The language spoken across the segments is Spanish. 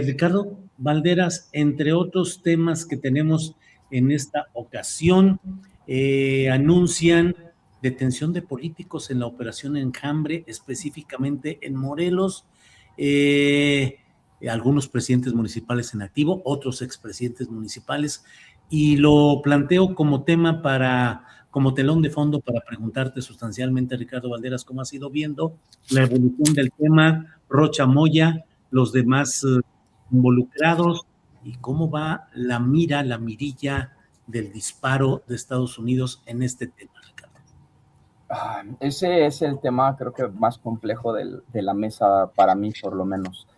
Ricardo Valderas, entre otros temas que tenemos en esta ocasión, anuncian detención de políticos en la operación Enjambre, específicamente en Morelos. Eh, Algunos presidentes municipales en activo, otros expresidentes municipales, y lo planteo como tema como telón de fondo para preguntarte sustancialmente, Ricardo Valderas, cómo has ido viendo la evolución del tema Rocha Moya, los demás involucrados y cómo va la mirilla del disparo de Estados Unidos en este tema, Ricardo. Ese es el tema, creo que más complejo de la mesa para mí, por lo menos,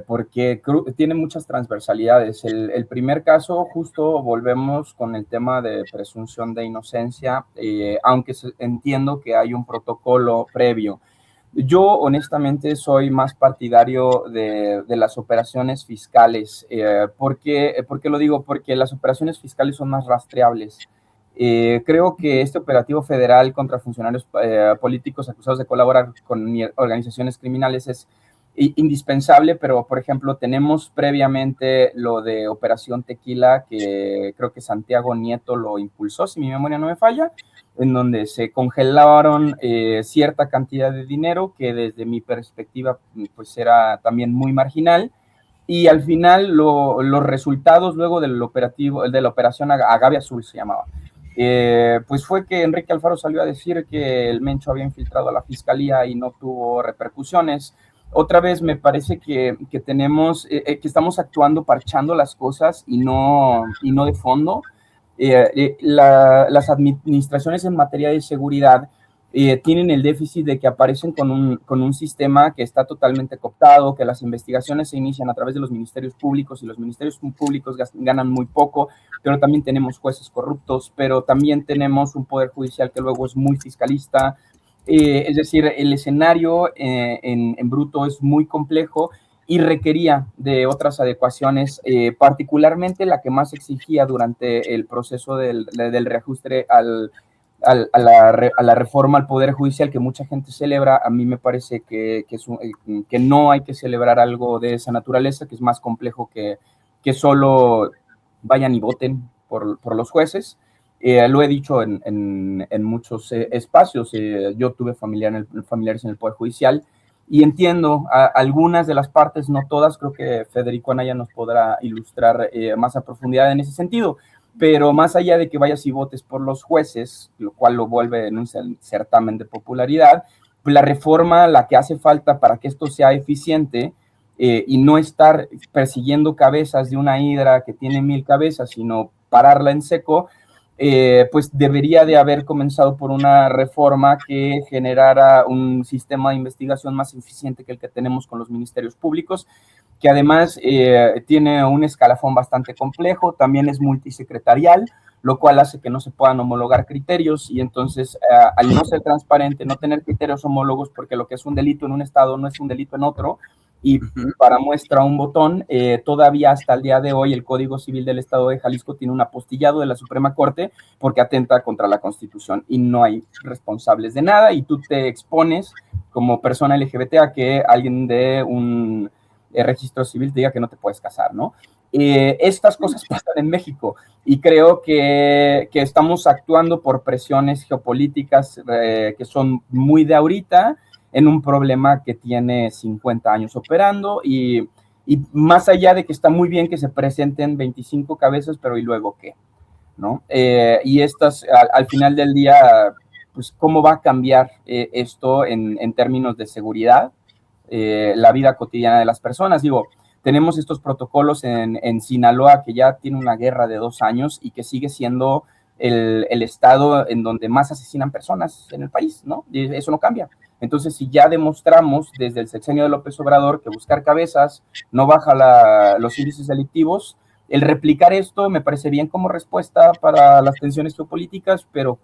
porque tiene muchas transversalidades. El primer caso, justo volvemos con el tema de presunción de inocencia, aunque entiendo que hay un protocolo previo. Yo honestamente soy más partidario de las operaciones fiscales. ¿Por qué lo digo? Porque las operaciones fiscales son más rastreables. Creo que este operativo federal contra funcionarios políticos acusados de colaborar con organizaciones criminales es indispensable, pero por ejemplo tenemos previamente lo de Operación Tequila, que creo que Santiago Nieto lo impulsó, si mi memoria no me falla, en donde se congelaron cierta cantidad de dinero que desde mi perspectiva pues era también muy marginal. Y al final los resultados luego del operativo, de la operación Agave Azul se llamaba, pues fue que Enrique Alfaro salió a decir que el Mencho había infiltrado a la fiscalía y no tuvo repercusiones. Otra vez me parece que tenemos, que estamos actuando parchando las cosas y no de fondo. Las administraciones en materia de seguridad tienen el déficit de que aparecen con un sistema que está totalmente cooptado, que las investigaciones se inician a través de los ministerios públicos y los ministerios públicos ganan muy poco, pero también tenemos jueces corruptos, pero también tenemos un poder judicial que luego es muy fiscalista. Es decir, el escenario en bruto es muy complejo y requería de otras adecuaciones, particularmente la que más exigía durante el proceso del reajuste a la reforma al Poder Judicial que mucha gente celebra. A mí me parece que no hay que celebrar algo de esa naturaleza, que es más complejo que solo vayan y voten por los jueces. Lo he dicho en muchos espacios. Yo tuve familiares en el Poder Judicial y entiendo algunas de las partes, no todas. Creo que Federico Anaya nos podrá ilustrar más a profundidad en ese sentido. Pero más allá de que vayas y votes por los jueces, lo cual lo vuelve en un certamen de popularidad, pues la reforma, la que hace falta para que esto sea eficiente y no estar persiguiendo cabezas de una hidra que tiene 1000 cabezas, sino pararla en seco, pues debería de haber comenzado por una reforma que generara un sistema de investigación más eficiente que el que tenemos con los ministerios públicos, que además tiene un escalafón bastante complejo, también es multisecretarial, lo cual hace que no se puedan homologar criterios y entonces al no ser transparente, no tener criterios homólogos, porque lo que es un delito en un estado no es un delito en otro, y para muestra un botón, todavía hasta el día de hoy el Código Civil del Estado de Jalisco tiene un apostillado de la Suprema Corte porque atenta contra la Constitución y no hay responsables de nada y tú te expones como persona LGBT a que alguien de un registro civil te diga que no te puedes casar, ¿no? Estas cosas pasan en México y creo que estamos actuando por presiones geopolíticas que son muy de ahorita en un problema que tiene 50 años operando y más allá de que está muy bien que se presenten 25 cabezas, pero ¿y luego qué? ¿No? Y estas, al final del día, pues, ¿cómo va a cambiar esto en términos de seguridad? La vida cotidiana de las personas. Digo, tenemos estos protocolos en Sinaloa que ya tiene una guerra de 2 años y que sigue siendo el estado en donde más asesinan personas en el país, ¿no? Y eso no cambia. Entonces, si ya demostramos desde el sexenio de López Obrador que buscar cabezas no baja los índices delictivos, el replicar esto me parece bien como respuesta para las tensiones geopolíticas, pero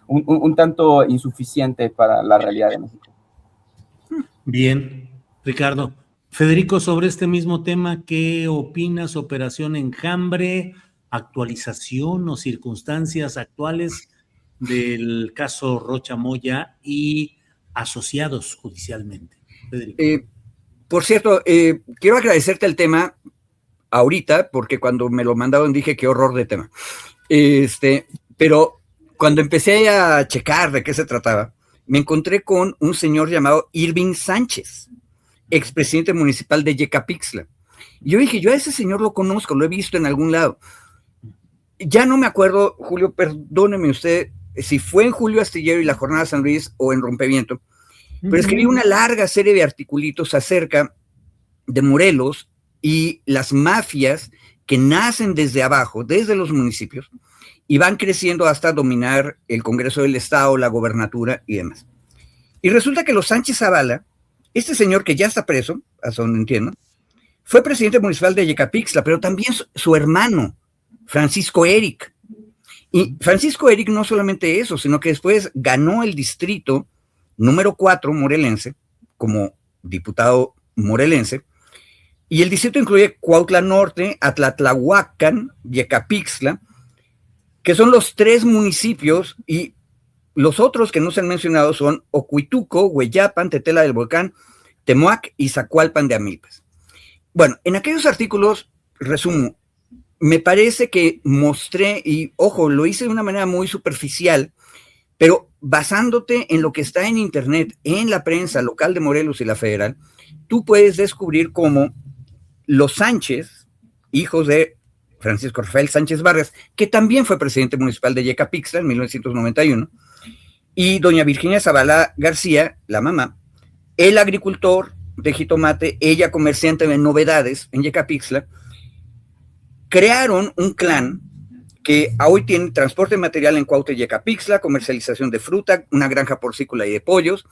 un tanto insuficiente para la realidad de México. Bien, Ricardo. Federico, sobre este mismo tema, ¿qué opinas? Operación Enjambre, actualización o circunstancias actuales del caso Rocha Moya y asociados judicialmente. Federico. Por cierto, quiero agradecerte el tema ahorita, porque cuando me lo mandaron dije qué horror de tema. Pero cuando empecé a checar de qué se trataba, me encontré con un señor llamado Irving Sánchez, expresidente municipal de Yecapixtla. Y yo dije, yo a ese señor lo conozco, lo he visto en algún lado. Ya no me acuerdo, Julio, perdóneme usted, si fue en Julio Astillero y la Jornada de San Luis o en Rompeviento, pero escribí una larga serie de articulitos acerca de Morelos y las mafias que nacen desde abajo, desde los municipios, y van creciendo hasta dominar el Congreso del Estado, la gobernatura y demás. Y resulta que los Sánchez Zavala, este señor que ya está preso, hasta donde entiendo, fue presidente municipal de Yecapixtla, pero también su hermano, Francisco Eric. Y Francisco Eric no solamente eso, sino que después ganó el distrito número 4 morelense, como diputado morelense, y el distrito incluye Cuautla Norte, Atlatlahuacan, Yecapixtla, que son los 3 municipios, y los otros que no se han mencionado son Ocuituco, Hueyapan, Tetela del Volcán, Temoac y Zacualpan de Amilpas. Bueno, en aquellos artículos, resumo, me parece que mostré, y ojo, lo hice de una manera muy superficial, pero basándote en lo que está en internet, en la prensa local de Morelos y la federal, tú puedes descubrir cómo los Sánchez, hijos de Francisco Rafael Sánchez Vargas, que también fue presidente municipal de Yecapixtla en 1991, y doña Virginia Zavala García, la mamá, el agricultor de jitomate, ella comerciante de novedades en Yecapixtla, crearon un clan que hoy tiene transporte material en Cuautla y Yecapixtla, comercialización de fruta, una granja porcícola y de pollos,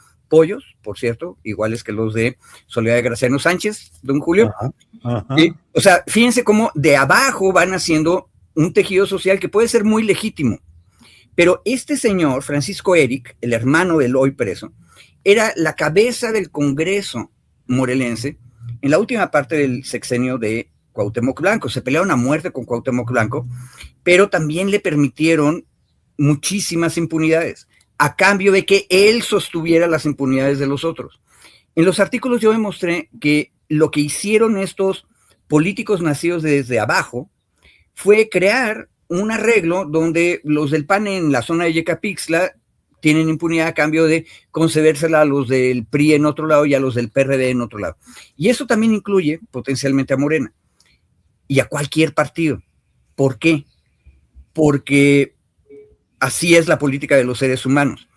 por cierto, iguales que los de Soledad de Graciano Sánchez, don Julio. Ajá. O sea, fíjense cómo de abajo van haciendo un tejido social que puede ser muy legítimo. Pero este señor, Francisco Eric, el hermano del hoy preso, era la cabeza del Congreso morelense en la última parte del sexenio de Cuauhtémoc Blanco. Se pelearon a muerte con Cuauhtémoc Blanco, pero también le permitieron muchísimas impunidades, a cambio de que él sostuviera las impunidades de los otros. En los artículos yo demostré que lo que hicieron estos políticos nacidos desde abajo fue crear un arreglo donde los del PAN en la zona de Yecapixtla tienen impunidad a cambio de concedérsela a los del PRI en otro lado y a los del PRD en otro lado. Y eso también incluye potencialmente a Morena y a cualquier partido. ¿Por qué? Porque así es la política de los seres humanos.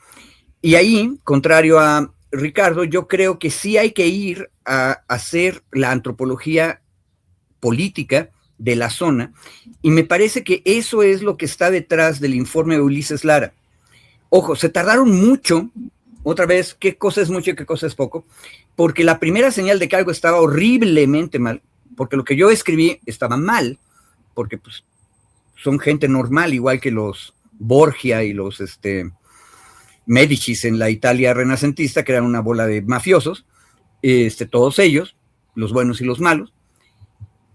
Y ahí, contrario a Ricardo, yo creo que sí hay que ir a hacer la antropología política de la zona, y me parece que eso es lo que está detrás del informe de Ulises Lara. Ojo, se tardaron mucho, otra vez, qué cosa es mucho y qué cosa es poco, porque la primera señal de que algo estaba horriblemente mal, porque lo que yo escribí estaba mal, porque pues son gente normal, igual que los Borgia y los Médicis en la Italia renacentista, que eran una bola de mafiosos, todos ellos, los buenos y los malos,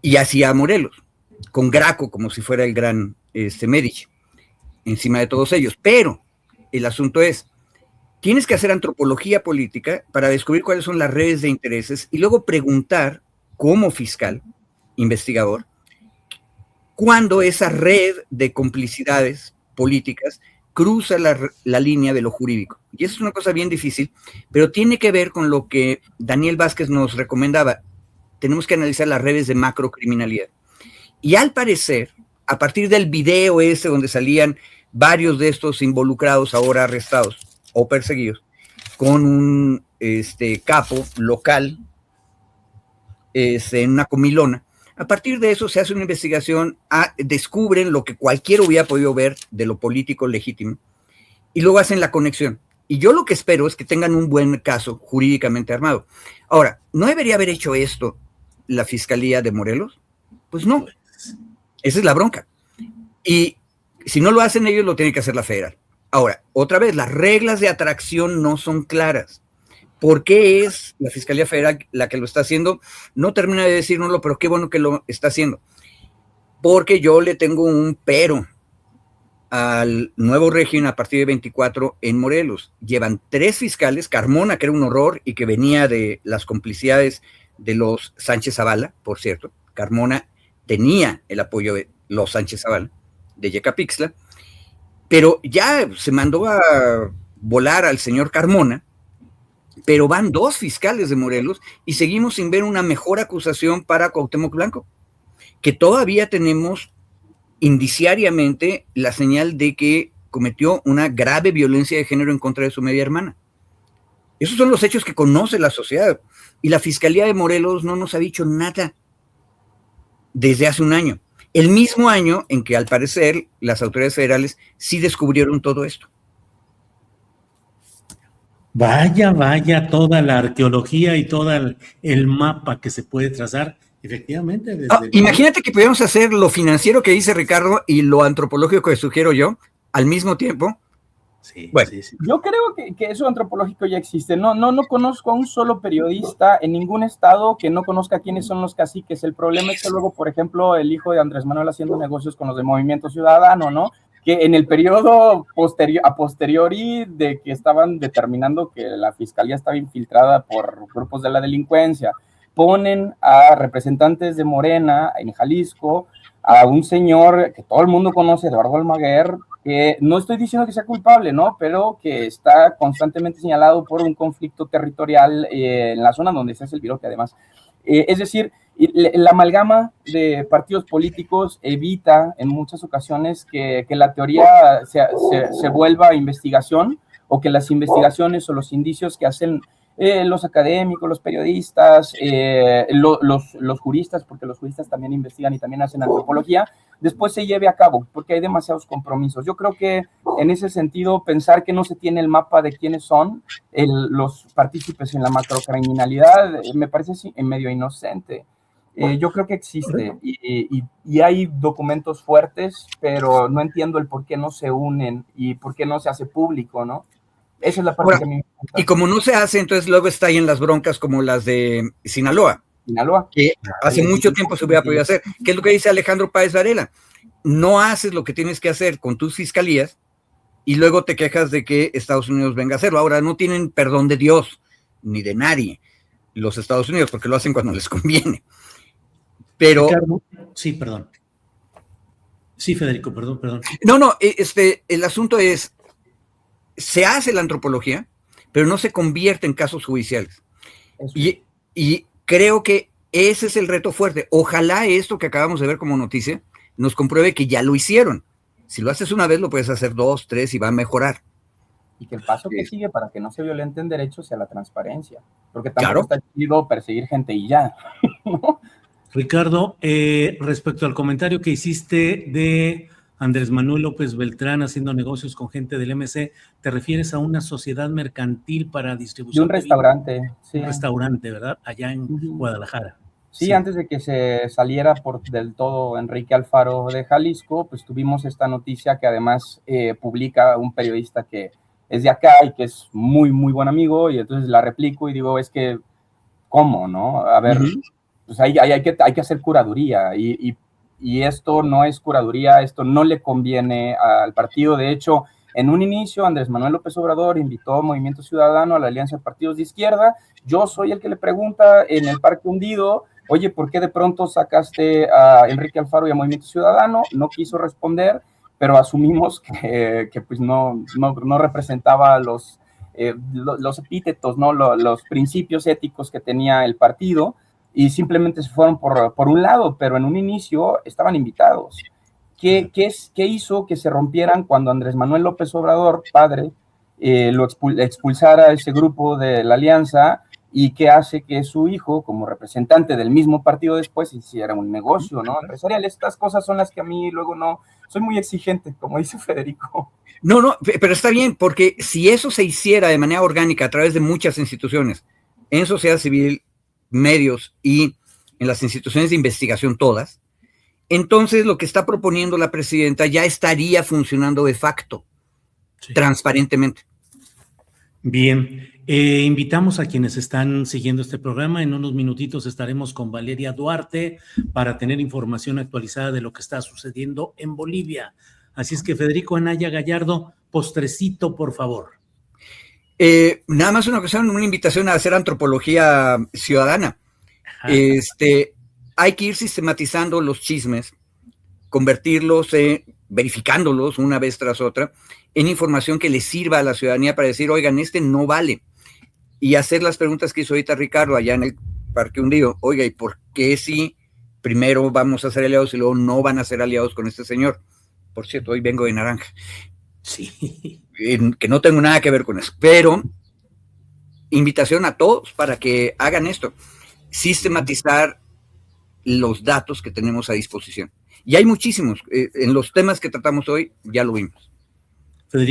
y hacia Morelos, con Graco como si fuera el gran Medici, encima de todos ellos. Pero el asunto es, tienes que hacer antropología política para descubrir cuáles son las redes de intereses y luego preguntar, como fiscal, investigador, cuándo esa red de complicidades políticas cruza la línea de lo jurídico. Y eso es una cosa bien difícil, pero tiene que ver con lo que Daniel Vázquez nos recomendaba. Tenemos que analizar las redes de macrocriminalidad. Y al parecer, a partir del video donde salían varios de estos involucrados ahora arrestados o perseguidos, con un capo local en una comilona, a partir de eso se hace una investigación, descubren lo que cualquiera hubiera podido ver de lo político legítimo, y luego hacen la conexión. Y yo lo que espero es que tengan un buen caso jurídicamente armado. Ahora, ¿no debería haber hecho esto la Fiscalía de Morelos? Pues no. Esa es la bronca. Y si no lo hacen ellos, lo tiene que hacer la federal. Ahora, otra vez, las reglas de atracción no son claras. ¿Por qué es la Fiscalía Federal la que lo está haciendo? No termina de decírnoslo, pero qué bueno que lo está haciendo. Porque yo le tengo un pero al nuevo régimen a partir de 24 en Morelos. Llevan 3 fiscales, Carmona, que era un horror y que venía de las complicidades de los Sánchez Zavala, por cierto. Carmona tenía el apoyo de los Sánchez Zavala, de Yecapixtla, pero ya se mandó a volar al señor Carmona, pero van 2 fiscales de Morelos y seguimos sin ver una mejor acusación para Cuauhtémoc Blanco, que todavía tenemos indiciariamente la señal de que cometió una grave violencia de género en contra de su media hermana. Esos son los hechos que conoce la sociedad. Y la Fiscalía de Morelos no nos ha dicho nada desde hace un año. El mismo año en que, al parecer, las autoridades federales sí descubrieron todo esto. Vaya, toda la arqueología y todo el mapa que se puede trazar, efectivamente. Imagínate que pudiéramos hacer lo financiero que dice Ricardo y lo antropológico que sugiero yo al mismo tiempo. Sí, bueno, sí. Yo creo que eso antropológico ya existe. No conozco a un solo periodista en ningún estado que no conozca quiénes son los caciques. El problema es que luego, por ejemplo, el hijo de Andrés Manuel haciendo negocios con los de Movimiento Ciudadano, ¿no? Que en el periodo a posteriori de que estaban determinando que la fiscalía estaba infiltrada por grupos de la delincuencia, ponen a representantes de Morena en Jalisco, a un señor que todo el mundo conoce, Eduardo Almaguer, que no estoy diciendo que sea culpable, ¿no? Pero que está constantemente señalado por un conflicto territorial en la zona donde se hace el virote, además. Es decir, la amalgama de partidos políticos evita en muchas ocasiones que la teoría se vuelva investigación, o que las investigaciones o los indicios que hacen los académicos, los periodistas, los juristas, porque los juristas también investigan y también hacen antropología, después se lleve a cabo, porque hay demasiados compromisos. Yo creo que en ese sentido, pensar que no se tiene el mapa de quiénes son los partícipes en la macrocriminalidad me parece medio inocente. Yo creo que existe y hay documentos fuertes, pero no entiendo el por qué no se unen y por qué no se hace público, ¿no? Esa es la parte que a mí me gusta. Y como no se hace, entonces luego está ahí en las broncas como las de Sinaloa, que hace mucho tiempo se hubiera podido hacer. ¿Qué es lo que dice Alejandro Páez Varela? No haces lo que tienes que hacer con tus fiscalías y luego te quejas de que Estados Unidos venga a hacerlo. Ahora, no tienen perdón de Dios ni de nadie los Estados Unidos, porque lo hacen cuando les conviene. Pero... Ricardo, sí, perdón. Sí, Federico, perdón. No, el asunto es, se hace la antropología, pero no se convierte en casos judiciales. Y creo que ese es el reto fuerte. Ojalá esto que acabamos de ver como noticia nos compruebe que ya lo hicieron. Si lo haces una vez, lo puedes hacer 2, 3 y va a mejorar. Y que el paso que sigue para que no se violenten derechos sea la transparencia. Porque tampoco está chido perseguir gente y ya, ¿no? Ricardo, respecto al comentario que hiciste de Andrés Manuel López Beltrán haciendo negocios con gente del MC, ¿te refieres a una sociedad mercantil para distribución? De un restaurante, sí. Un restaurante, ¿verdad? Allá en Guadalajara. Sí, antes de que se saliera del todo Enrique Alfaro de Jalisco, pues tuvimos esta noticia que además publica un periodista que es de acá y que es muy, muy buen amigo, y entonces la replico y digo, es que, ¿cómo, no? A ver, pues hay que hacer curaduría y esto no es curaduría, esto no le conviene al partido. De hecho, en un inicio, Andrés Manuel López Obrador invitó a Movimiento Ciudadano a la Alianza de Partidos de Izquierda. Yo soy el que le pregunta en el Parque Hundido, oye, ¿por qué de pronto sacaste a Enrique Alfaro y a Movimiento Ciudadano? No quiso responder, pero asumimos que pues no representaba los epítetos, ¿no? Los principios éticos que tenía el partido, y simplemente se fueron por un lado, pero en un inicio estaban invitados. ¿Qué hizo que se rompieran cuando Andrés Manuel López Obrador, padre, lo expulsara a ese grupo de la alianza, y qué hace que su hijo, como representante del mismo partido después, hiciera un negocio, ¿no? Empresarial? Estas cosas son las que a mí luego no... Soy muy exigente, como dice Federico. No, pero está bien, porque si eso se hiciera de manera orgánica a través de muchas instituciones, en sociedad civil, medios y en las instituciones de investigación todas, entonces lo que está proponiendo la presidenta ya estaría funcionando de facto, transparentemente. Bien, invitamos a quienes están siguiendo este programa. En unos minutitos estaremos con Valeria Duarte para tener información actualizada de lo que está sucediendo en Bolivia. Así es que, Federico Anaya Gallardo, postrecito, por favor. Nada más una invitación a hacer antropología ciudadana. Hay que ir sistematizando los chismes, convertirlos, verificándolos una vez tras otra, en información que le sirva a la ciudadanía para decir, oigan, no vale. Y hacer las preguntas que hizo ahorita Ricardo allá en el Parque Hundido. Oiga, ¿y por qué si primero vamos a ser aliados y luego no van a ser aliados con este señor? Por cierto, hoy vengo de naranja. Sí. Que no tengo nada que ver con eso. Pero invitación a todos para que hagan esto. Sistematizar los datos que tenemos a disposición. Y hay muchísimos. En los temas que tratamos hoy ya lo vimos. Federico.